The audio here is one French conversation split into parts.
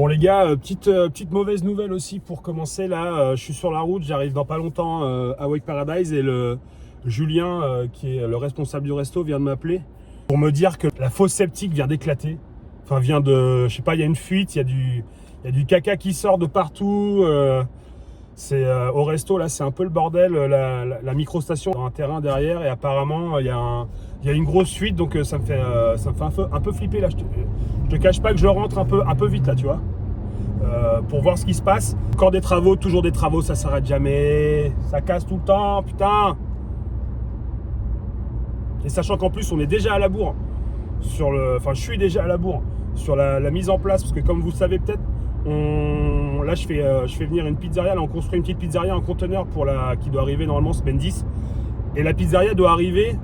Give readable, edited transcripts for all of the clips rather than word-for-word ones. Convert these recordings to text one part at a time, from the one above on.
Bon les gars, petite mauvaise nouvelle aussi pour commencer là, je suis sur la route, j'arrive dans pas longtemps à Wake Paradise et le Julien qui est le responsable du resto vient de m'appeler pour me dire que la fosse septique vient d'éclater. Enfin vient de, je sais pas, il y a une fuite, il y a du caca qui sort de partout. Au resto là, c'est un peu le bordel, la microstation dans un terrain derrière et apparemment il y a une grosse fuite donc ça me fait un peu flipper là. Je te cache pas que je rentre un peu vite là, tu vois, pour voir ce qui se passe. Encore des travaux, toujours des travaux, ça s'arrête jamais, ça casse tout le temps, putain. Et sachant qu'en plus on est déjà à la bourre je suis déjà à la bourre sur la mise en place parce que comme vous le savez peut-être, là je fais venir une pizzeria, là on construit une petite pizzeria en conteneur qui doit arriver normalement semaine 10 et la pizzeria doit arriver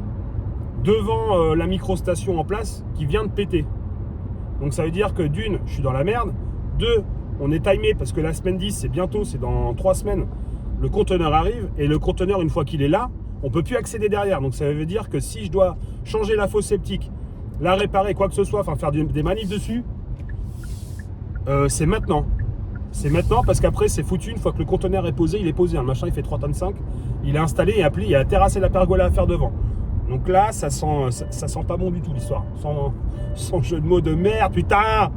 devant la microstation en place qui vient de péter. Donc ça veut dire que d'une, je suis dans la merde, deux, on est timé parce que la semaine 10 c'est bientôt, c'est dans 3 semaines, le conteneur arrive et le conteneur une fois qu'il est là, on peut plus accéder derrière. Donc ça veut dire que si je dois changer la fosse septique, la réparer, quoi que ce soit, enfin faire des manifs dessus, c'est maintenant. C'est maintenant parce qu'après c'est foutu, une fois que le conteneur est posé, il est posé. Le machin il fait 3,5 tonnes, il est installé et appelé, il y a la terrasse et la pergola à faire devant. Donc là ça sent pas bon du tout l'histoire. Sans jeu de mots de merde, putain.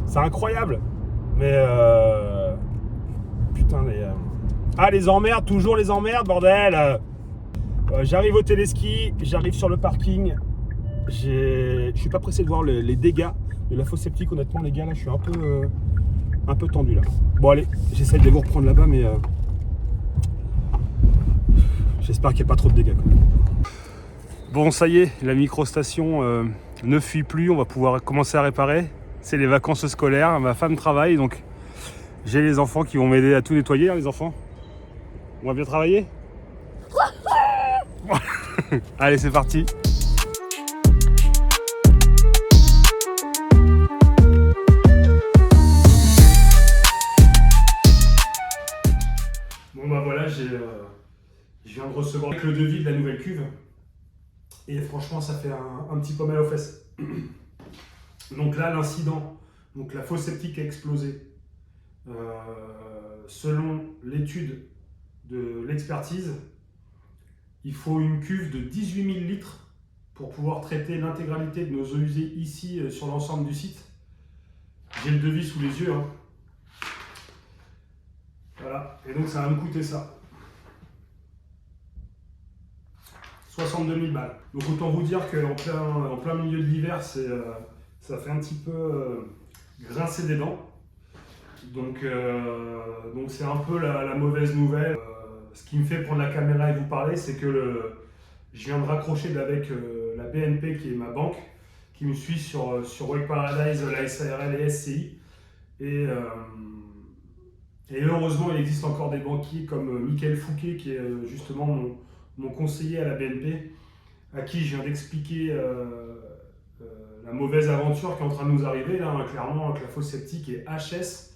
C'est incroyable. Mais putain les emmerdes, toujours les emmerdes, bordel. J'arrive au téléski, j'arrive sur le parking. Je suis pas pressé de voir les dégâts de la fosse septique, honnêtement les gars, là je suis un peu tendu là. Bon allez, j'essaie de vous reprendre là-bas, mais j'espère qu'il n'y a pas trop de dégâts quoi. Bon ça y est, la microstation ne fuit plus, on va pouvoir commencer à réparer. C'est les vacances scolaires, ma femme travaille, donc j'ai les enfants qui vont m'aider à tout nettoyer, hein, les enfants. On va bien travailler. Allez c'est parti. Bon bah voilà, je viens de recevoir le devis de la nouvelle cuve et franchement ça fait un petit peu mal aux fesses. Donc là l'incident, donc la fosse septique a explosé. Selon l'étude de l'expertise, il faut une cuve de 18 000 litres pour pouvoir traiter l'intégralité de nos eaux usées ici sur l'ensemble du site. J'ai le devis sous les yeux, hein. Voilà, et donc ça va me coûter ça. 62 000 balles. Donc autant vous dire qu'en plein milieu de l'hiver, ça fait un petit peu grincer des dents. Donc c'est un peu la mauvaise nouvelle. Ce qui me fait prendre la caméra et vous parler, c'est que je viens de raccrocher avec la BNP qui est ma banque, qui me suit sur Wake Paradise, la SARL et SCI. Et heureusement, il existe encore des banquiers comme Michael Fouquet, qui est justement mon conseiller à la BNP, à qui je viens d'expliquer la mauvaise aventure qui est en train de nous arriver, là, hein, clairement, avec la fosse septique et HS.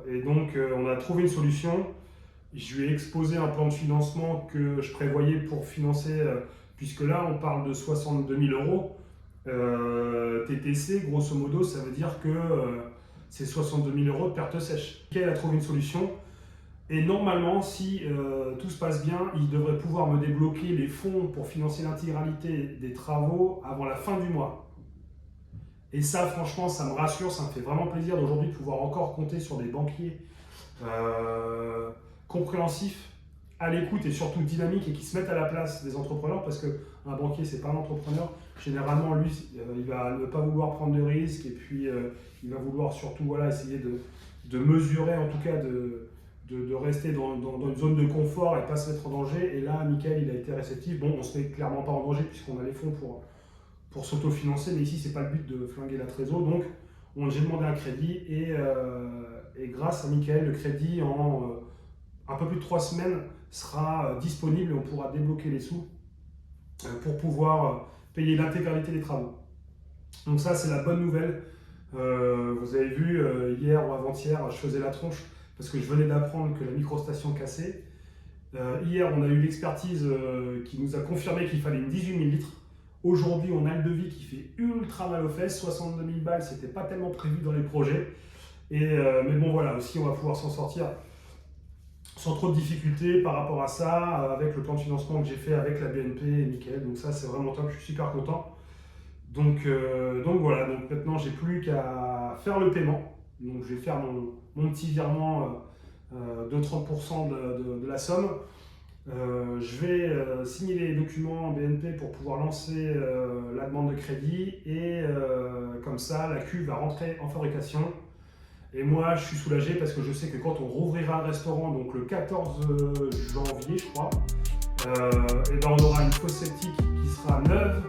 Et donc, on a trouvé une solution. Je lui ai exposé un plan de financement que je prévoyais pour financer, puisque là, on parle de 62 000 euros. TTC, grosso modo, ça veut dire que c'est 62 000 euros de perte sèche. Elle a trouvé une solution et normalement, si tout se passe bien, il devrait pouvoir me débloquer les fonds pour financer l'intégralité des travaux avant la fin du mois. Et ça, franchement, ça me rassure, ça me fait vraiment plaisir d'aujourd'hui de pouvoir encore compter sur des banquiers compréhensifs, à l'écoute et surtout dynamiques et qui se mettent à la place des entrepreneurs, parce qu'un banquier, c'est pas un entrepreneur. Généralement, lui, il va ne pas vouloir prendre de risques et puis il va vouloir surtout essayer de mesurer, en tout cas de rester dans une zone de confort et pas se mettre en danger. Et là, Michael, il a été réceptif. Bon, on se met clairement pas en danger puisqu'on a les fonds pour s'autofinancer, mais ici, c'est pas le but de flinguer la trésor. Donc, j'ai demandé un crédit et grâce à Michael, le crédit en un peu plus de 3 semaines sera disponible et on pourra débloquer les sous pour pouvoir payer l'intégralité des travaux. Donc ça, c'est la bonne nouvelle. Vous avez vu, hier ou avant-hier, je faisais la tronche parce que je venais d'apprendre que la microstation cassait. Hier, on a eu l'expertise qui nous a confirmé qu'il fallait une 18 000 litres. Aujourd'hui, on a le devis qui fait ultra mal aux fesses. 62 000 balles, c'était pas tellement prévu dans les projets. Mais bon, voilà, aussi, on va pouvoir s'en sortir sans trop de difficultés par rapport à ça, avec le plan de financement que j'ai fait avec la BNP et Mickaël. Donc ça, c'est vraiment top, je suis super content. Donc voilà, donc maintenant, j'ai plus qu'à faire le paiement. Donc je vais faire mon petit virement de 30% de la somme. Je vais signer les documents BNP pour pouvoir lancer la demande de crédit et comme ça la cuve va rentrer en fabrication et moi je suis soulagé parce que je sais que quand on rouvrira le restaurant, donc le 14 janvier je crois, et ben on aura une fosse septique qui sera neuve.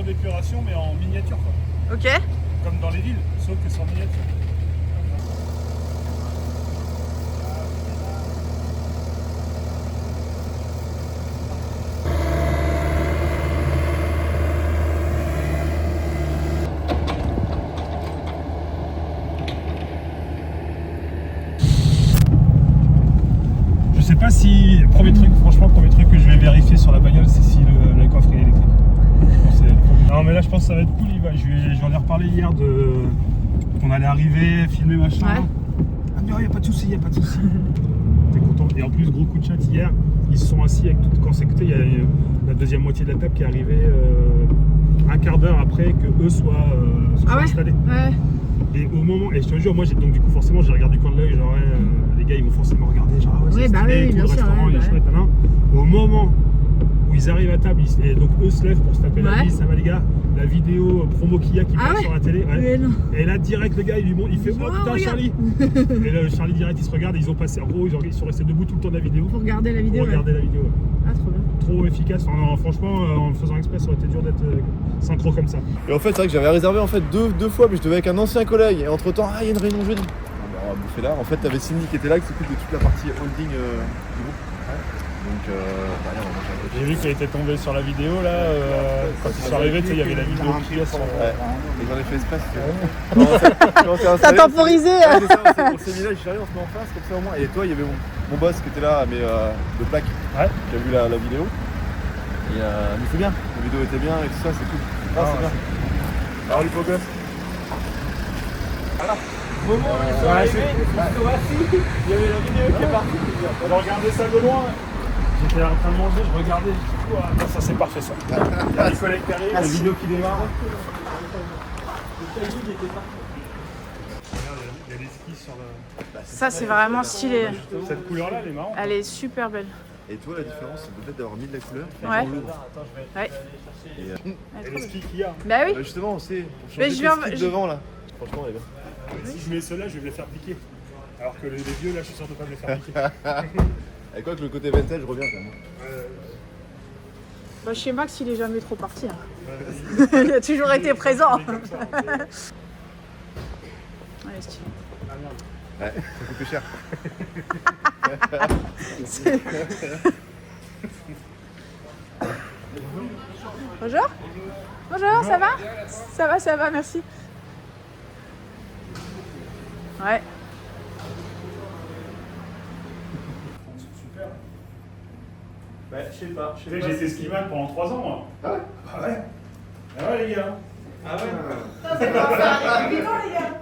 D'épuration mais en miniature quoi. Ok. Comme dans les villes, sauf que c'est en miniature. Je sais pas si, premier truc que je vais vérifier sur la bagnole, c'est si le coffre est électrique. Non mais là je pense que ça va être cool, j'en ai reparlé hier qu'on allait arriver, filmer machin. Ouais. Ah mais il n'y a pas de souci, T'es content. Et en plus gros coup de chat hier, ils se sont assis avec tout, quand c'est écouté, il y a la deuxième moitié de la table qui est arrivée un quart d'heure après que eux soient installés. Ouais. Et au moment, et je te jure, moi donc du coup forcément j'ai regardé du coin de l'œil, genre les gars ils vont forcément regarder, genre ouais, c'est stylé, tout le restaurant, il est chouette, au moment où ils arrivent à table, et donc eux se lèvent pour se taper la bise, ça va les gars, la vidéo promo qu'il y a qui passe sur la télé, et là direct le gars il lui montre, il fait oh putain Charlie, et là Charlie direct il se regarde, ils ont passé, en gros ils sont restés debout tout le temps de la vidéo pour regarder la vidéo. Ah trop bien. Trop efficace, enfin, non, franchement en le faisant exprès ça aurait été dur d'être synchro comme ça. Et en fait c'est vrai que j'avais réservé en fait deux fois, mais je devais avec un ancien collègue, et entre temps il y a une réunion jeudi. On va bouffer là, en fait t'avais Cindy qui était là, qui s'occupe de toute la partie holding du groupe. Donc, j'ai vu qu'elle était tombée sur la vidéo là, quand ils sont arrivés, il y avait la vidéo qui est sur. Ouais, et j'en ai fait espace. T'as temporisé Ouais, c'est ça, on s'est mis là, je suis arrivé, on se met en face, comme ça au moins. Et toi, il y avait mon boss qui était là, mais de plaque, qui a vu la vidéo. Et, mais c'est bien, la vidéo était bien et tout ça, c'est cool. Ah, c'est bien. Alors les beaux gosses. Voilà. Au moment où ils sont arrivés, il y avait la vidéo qui est partie. On regardait ça de loin. J'étais en train de manger, je regardais, je dis ça c'est parfait ça. Il y a les collègues qui arrivent, la vidéo qui démarre. Il y a des skis sur le. Ça c'est vraiment stylé. Cette couleur là elle est marrante. Elle est super belle. Et toi, la différence, c'est peut-être d'avoir mis de la couleur. Ouais. Et les skis qu'il y a. Bah oui. Justement, on sait, pour Mais changer les skis devant là. Franchement, elle est bien. Si je mets ceux-là, je vais me les faire piquer. Alors que les vieux là, je suis sûr de pas me les faire piquer. Et quoi que le côté vintage revient quand même. Bah, chez Max, il est jamais trop parti. Il a toujours été présent. Allez, stylé. Ouais, ça coûte plus cher. Bonjour. Bonjour, ça va? Ça va, merci. Ouais. Super. Bah, je sais pas. J'ai été skiman pendant 3 ans, moi. Ah ouais? Ah ouais. Ah ouais, les gars. Ah ouais. Ça, c'est pas ça, les vidéos, les gars.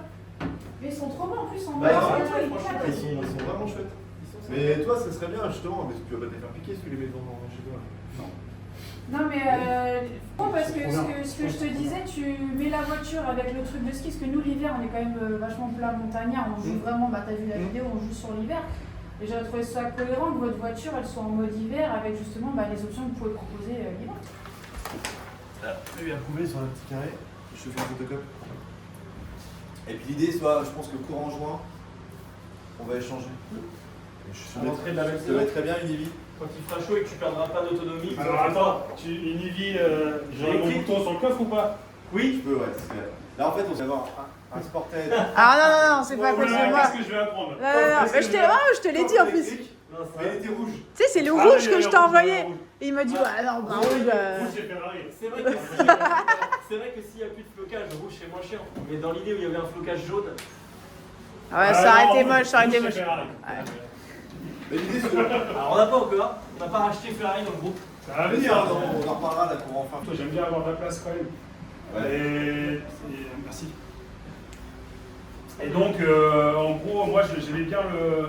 Mais ils sont trop bons en plus en Bah, bas. ils sont vraiment chouettes. Mais toi, ça serait bien justement, parce que tu vas pas te faire piquer si tu les mets chez toi. Non. Non, mais bon, parce que ce que je te disais, tu mets la voiture avec le truc de ski, parce que nous, l'hiver, on est quand même vachement plat montagnard. On joue vraiment, bah, t'as vu la vidéo, on joue sur l'hiver. Et j'ai trouvé ça cohérent que votre voiture, elle soit en mode hiver avec justement les options que vous pouvez proposer l'hiver. Lui a prouvé sur un petit carré, je te fais une photocopie. Et puis l'idée, soit, je pense que courant juin, on va échanger. Je te mets très bien une Eevee. Quand il fera chaud et que tu perdras pas d'autonomie. Alors attends, une Eevee, j'aurai mon bouton sur le coffre ou pas? Oui. Tu peux, ouais. Là en fait, on va avoir un Sportaid. Ah non, c'est pas à cause de moi. Qu'est-ce que je vais apprendre? Non, mais je te l'ai dit en plus. Non, Mais il était rouge. Tu sais, c'est le rouge que je t'ai envoyé. Et il m'a dit, ouais, non, bah rouge. Rouge, c'est Ferrari. c'est vrai que s'il n'y a plus de flocage, le rouge c'est moins chiant. Mais dans l'idée où il y avait un flocage jaune. Ah ouais, ça aurait été moche, ça aurait été Rouge, moche. c'est Ferrari. Mais l'idée c'est Alors on n'a pas encore, on n'a pas racheté Ferrari dans le groupe. Ça va venir, venir, on en reparlera là pour enfin. Toi, j'aime bien avoir de la place quand même. Ouais. Et merci. Et donc, en gros, moi, j'aimais bien le.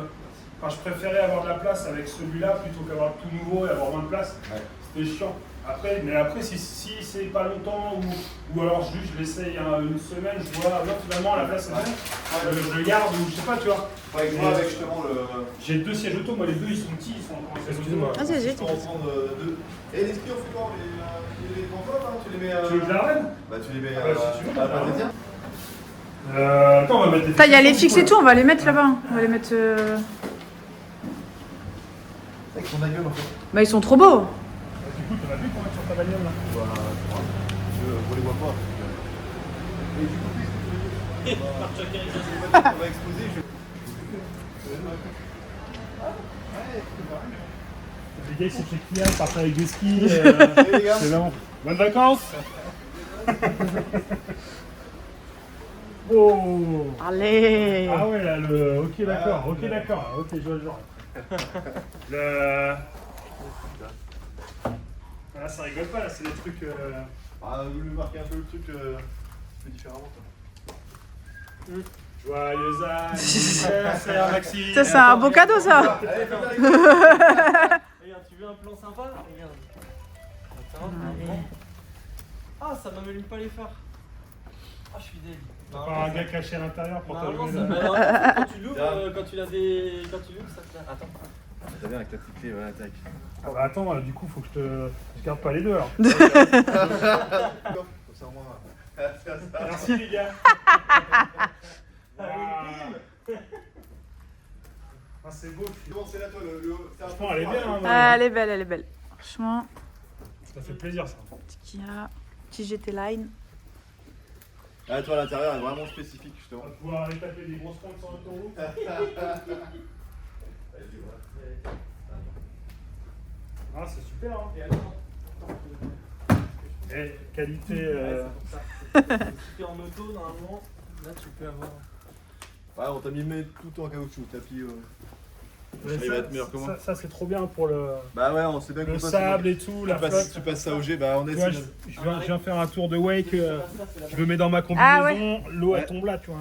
Enfin, je préférais avoir de la place avec celui-là plutôt qu'avoir tout nouveau et avoir moins de place. Ouais. C'était chiant. Mais après, si c'est pas longtemps ou alors juste je l'essaye une semaine, je vois, non, finalement, la place est bien, je le garde ou je sais pas, tu vois. Ouais, moi avec justement le. J'ai 2 sièges auto, moi les 2 ils sont petits, ils sont encore en Excuse-moi. Ah, c'est On va en prendre 2. Et les skis, on fait quoi? Les enveloppes, hein, tu les mets. Tu veux que je la ramène? Bah, tu les mets Ah bah, si tu veux, à la place des tiens. Attends, on va mettre des. Putain, il y a les fixes et tout, on va les mettre là-bas. On va les mettre. Avec ton gueule en fait. Bah, ils sont trop beaux. Du coup, t'en as vu pour mettre sur ta bagnole là? Bah, on les voit pas. Et du coup, puisque on va exploser, Les gars, c'est chez Kia, ils partent avec des skis. les gars. C'est vraiment. Bonnes vacances! Oh! Allez. Ah ouais, là, le. Ok, d'accord, ok, je vois le genre. Le. Ah, là, ça rigole pas, là, c'est des trucs. Ah, vous voulez marquer un peu le truc un peu différemment, toi. Joyeux anniversaire, Maxime! Ça, c'est un beau cadeau, ça. Allez, fais bien les Regarde, tu veux un plan sympa? Regarde. Attends, ah, ça m'amène pas les phares. Ah, je suis deg. T'as pas un gars caché à l'intérieur pour Normalement, t'allumer ça, là? quand tu l'ouvres, quand tu l'as quand tu l'ouvres, ça te. Attends. T'as bien avec ta petite clé, voilà, tac. Ah bah attends, du coup, faut que je garde pas les deux alors. Comme ça au moins. Merci les gars! Ah, c'est beau. Bon, c'est là toi le. Franchement, elle est bien. Hein, Ah, elle est belle, elle est belle. Franchement, ça fait plaisir ça. petit Kia, petit GT Line. Ah, toi, l'intérieur est vraiment spécifique, justement. On va pouvoir aller taper des grosses pentes sur l'autoroute. Ah, c'est super. Hein. Et qualité. Si tu es en auto, normalement, là tu peux avoir. Ouais, on t'a mis tout en caoutchouc, tapis. Ouais, Il va être meilleur que moi. ça c'est trop bien pour le Bah ouais, on sait bien que le sable et tout, la flotte. Tu passes ça au G, bah on est. Tu vois, je viens faire un tour de wake, je me mets dans ma combinaison, Ah ouais. l'eau elle tombe là, tu vois.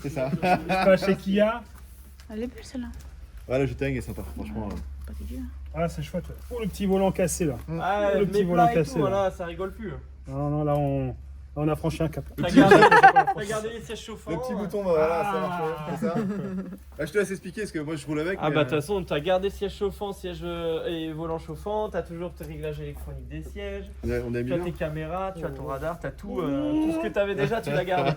C'est ça. Je passe chez Kia. Elle est belle, celle-là. Ouais, le GT est sympa, franchement. Pas dégueu. Ah, c'est chouette. Ouais. Oh, le petit volant cassé là. Ah, Le le petit petit volant et cassé, tout, là. voilà, ça rigole plus. Non, là on a franchi un cap. T'as gardé les sièges chauffants. Le petit bouton, bah, voilà, ça marche, c'est ça. Bah, je te laisse expliquer parce que moi je roule avec. Ah mais, bah de toute façon, t'as gardé siège chauffant, siège et volant chauffant, t'as toujours tes réglages électroniques des sièges, on a mis tu as là. tes caméras, tu as ton radar, t'as tout ce que t'avais déjà, tu l'as gardé.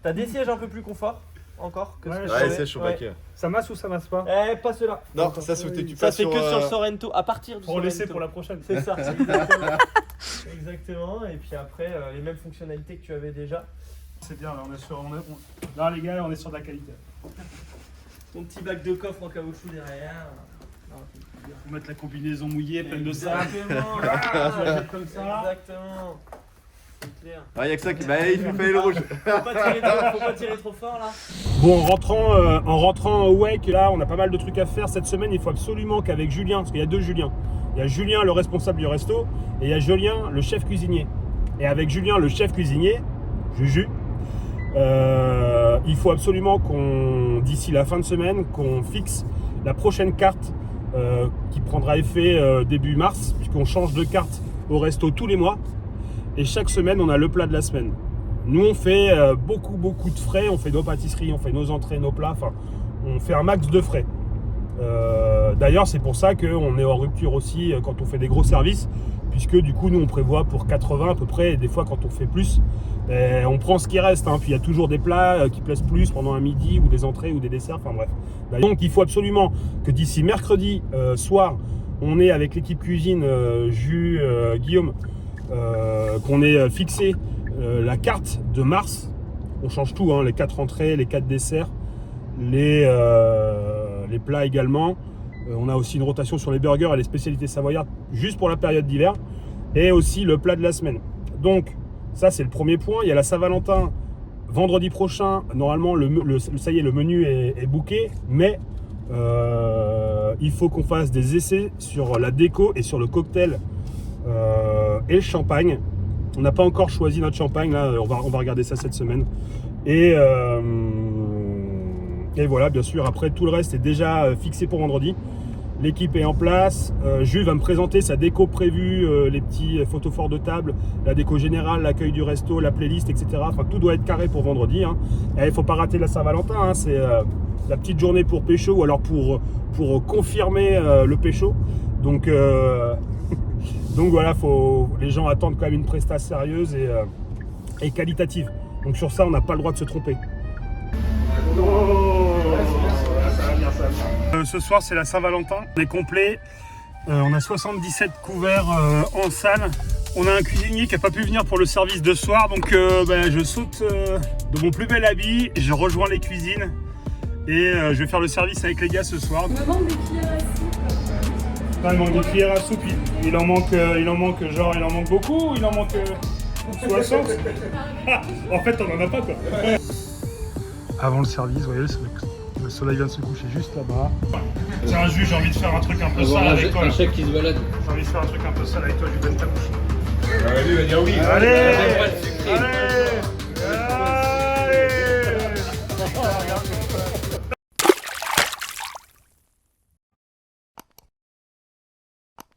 T'as des sièges un peu plus confort encore que ce Ouais, que Ouais, t'avais. c'est chaud, baquet. Ça masse ou ça masse pas? Eh, pas ceux-là. Non, ça c'est que tu Ça passes c'est sur. que sur le Sorento, à partir du Pour laisser Sorento. pour la prochaine. C'est ça, exactement. Exactement, et puis après, les mêmes fonctionnalités que tu avais déjà. C'est bien, là, là les gars, on est sur de la qualité. Ton petit bac de coffre en caoutchouc derrière. Faut mettre la combinaison mouillée, pleine de sable. Exactement. Tu la jettes comme ça. Exactement. C'est clair. Ah, y'a que ça qui. Bah, il fait le rouge. Faut pas tirer trop fort là. Bon, en rentrant au Wake, là, on a pas mal de trucs à faire cette semaine. Il faut absolument qu'avec Julien, parce qu'il y a 2 Juliens. Il y a Julien, le responsable du resto, et il y a Julien, le chef cuisinier. Et avec Julien, le chef cuisinier, Juju, il faut absolument qu'on, d'ici la fin de semaine, qu'on fixe la prochaine carte qui prendra effet début mars, puisqu'on change de carte au resto tous les mois. Et chaque semaine, on a le plat de la semaine. Nous, on fait beaucoup de frais. On fait nos pâtisseries, on fait nos entrées, nos plats. Enfin, on fait un max de frais. D'ailleurs, c'est pour ça qu'on est en rupture aussi quand on fait des gros services, puisque du coup, nous, on prévoit pour 80 à peu près, et des fois, quand on fait plus, on prend ce qui reste. Hein. Puis il y a toujours des plats qui plaisent plus pendant un midi, ou des entrées, ou des desserts, enfin bref. Donc, il faut absolument que d'ici mercredi soir, on est avec l'équipe cuisine Jus, Guillaume, qu'on ait fixé la carte de mars. On change tout, hein, les 4 entrées, les 4 desserts, les plats également. On a aussi une rotation sur les burgers et les spécialités savoyardes juste pour la période d'hiver. Et aussi le plat de la semaine. Donc ça c'est le premier point. Il y a la Saint-Valentin vendredi prochain. Normalement ça y est, le menu est booké. Mais il faut qu'on fasse des essais sur la déco et sur le cocktail et le champagne. On n'a pas encore choisi notre champagne. Là, on va regarder ça cette semaine. Et voilà, bien sûr, après tout le reste est déjà fixé pour vendredi. L'équipe est en place. Jules va me présenter sa déco prévue, les petits photos forts de table, la déco générale, l'accueil du resto, la playlist, etc. Enfin, tout doit être carré pour vendredi. Hein. Et il ne faut pas rater la Saint-Valentin. Hein. C'est la petite journée pour pécho ou alors pour confirmer le pécho. Donc voilà, les gens attendent quand même une presta sérieuse et qualitative. Donc sur ça, on n'a pas le droit de se tromper. Ce soir, c'est la Saint-Valentin. On est complet. On a 77 couverts en salle. On a un cuisinier qui n'a pas pu venir pour le service de soir. Donc je saute de mon plus bel habit. Je rejoins les cuisines. Et je vais faire le service avec les gars ce soir. Il me manque des cuillères à soupe. Il manque des cuillères à soupe. Il en manque beaucoup. Il en manque 60. En fait, on n'en a pas quoi. Avant le service, vous voyez, le soleil vient de se coucher juste là-bas. Tiens, Jus, j'ai envie de faire un truc un peu sale avec toi. Un chèque qui se balade. J'ai envie de faire un truc un peu sale avec toi, je lui donne ta bouche. Lui va dire oui. Allez, allez.